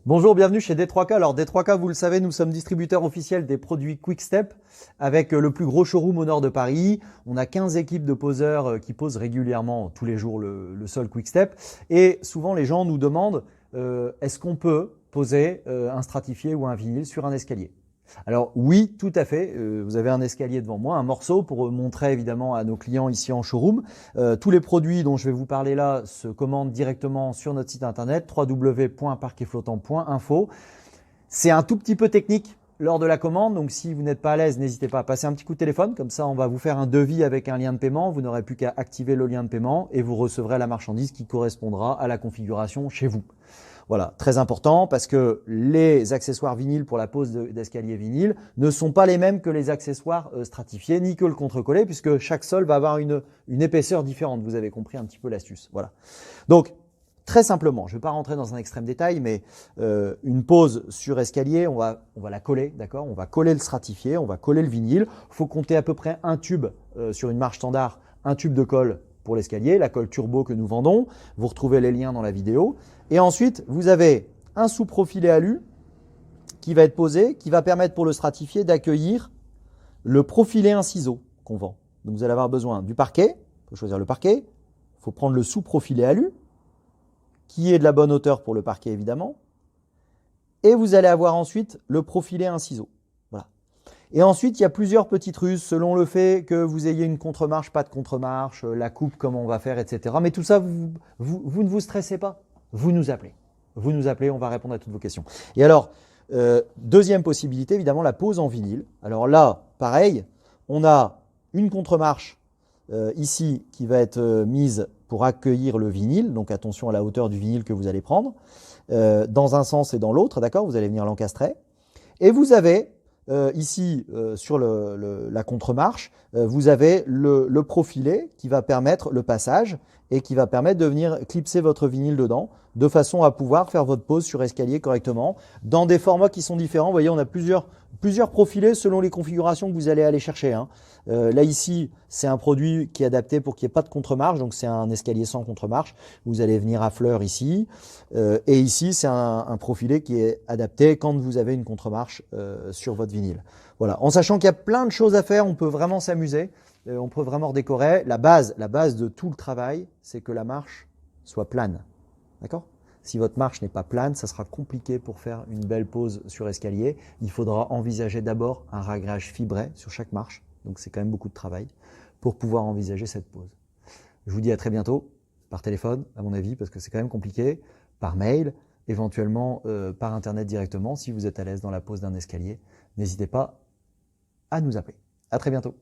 Bonjour, bienvenue chez D3K. Alors D3K, vous le savez, nous sommes distributeurs officiels des produits Quick-Step avec le plus gros showroom au nord de Paris. On a 15 équipes de poseurs qui posent régulièrement tous les jours le sol Quick-Step. Et souvent les gens nous demandent est-ce qu'on peut poser un stratifié ou un vinyle sur un escalier? Alors oui, tout à fait. Vous avez un escalier devant moi, un morceau pour montrer évidemment à nos clients ici en showroom. Tous les produits dont je vais vous parler là se commandent directement sur notre site internet www.parquetflottant.info. C'est un tout petit peu technique lors de la commande, donc si vous n'êtes pas à l'aise, n'hésitez pas à passer un petit coup de téléphone. Comme ça, on va vous faire un devis avec un lien de paiement. Vous n'aurez plus qu'à activer le lien de paiement et vous recevrez la marchandise qui correspondra à la configuration chez vous. Voilà, très important parce que les accessoires vinyles pour la pose d'escalier vinyle ne sont pas les mêmes que les accessoires stratifiés ni que le contre-collé puisque chaque sol va avoir une épaisseur différente. Vous avez compris un petit peu l'astuce. Voilà. Donc, très simplement, je ne vais pas rentrer dans un extrême détail, mais une pose sur escalier, on va la coller, d'accord? On va coller le stratifié, on va coller le vinyle. Il faut compter à peu près un tube sur une marche standard, un tube de colle pour l'escalier, la colle turbo que nous vendons. Vous retrouvez les liens dans la vidéo. Et ensuite, vous avez un sous-profilé alu qui va être posé, qui va permettre pour le stratifié d'accueillir le profilé inciseau qu'on vend. Donc vous allez avoir besoin du parquet, il faut choisir le parquet, il faut prendre le sous-profilé alu, qui est de la bonne hauteur pour le parquet évidemment, et vous allez avoir ensuite le profilé inciseau. Voilà. Et ensuite, il y a plusieurs petites ruses selon le fait que vous ayez une contre-marche, pas de contre-marche, la coupe, comment on va faire, etc. Mais tout ça, vous ne vous stressez pas. Vous nous appelez. Vous nous appelez, on va répondre à toutes vos questions. Et alors, deuxième possibilité, évidemment, la pose en vinyle. Alors là, pareil, on a une contre-marche ici qui va être mise pour accueillir le vinyle. Donc attention à la hauteur du vinyle que vous allez prendre. Dans un sens et dans l'autre, d'accord? Vous allez venir l'encastrer. Et vous avez ici, sur la contre-marche, vous avez le profilé qui va permettre le passage et qui va permettre de venir clipser votre vinyle dedans de façon à pouvoir faire votre pose sur escalier correctement dans des formats qui sont différents. Vous voyez, on a plusieurs profilés selon les configurations que vous allez aller chercher. Hein. Là, ici, c'est un produit qui est adapté pour qu'il n'y ait pas de contre-marche. Donc, c'est un escalier sans contre-marche. Vous allez venir à fleur ici. Et ici, c'est un profilé qui est adapté quand vous avez une contre-marche sur votre vinyle. Voilà. En sachant qu'il y a plein de choses à faire, on peut vraiment s'amuser. On peut vraiment redécorer. La base de tout le travail, c'est que la marche soit plane. D'accord ? Si votre marche n'est pas plane, ça sera compliqué pour faire une belle pose sur escalier. Il faudra envisager d'abord un réglage fibré sur chaque marche. Donc c'est quand même beaucoup de travail pour pouvoir envisager cette pose. Je vous dis à très bientôt, par téléphone à mon avis, parce que c'est quand même compliqué, par mail, éventuellement par internet directement. Si vous êtes à l'aise dans la pose d'un escalier, n'hésitez pas à nous appeler. À très bientôt.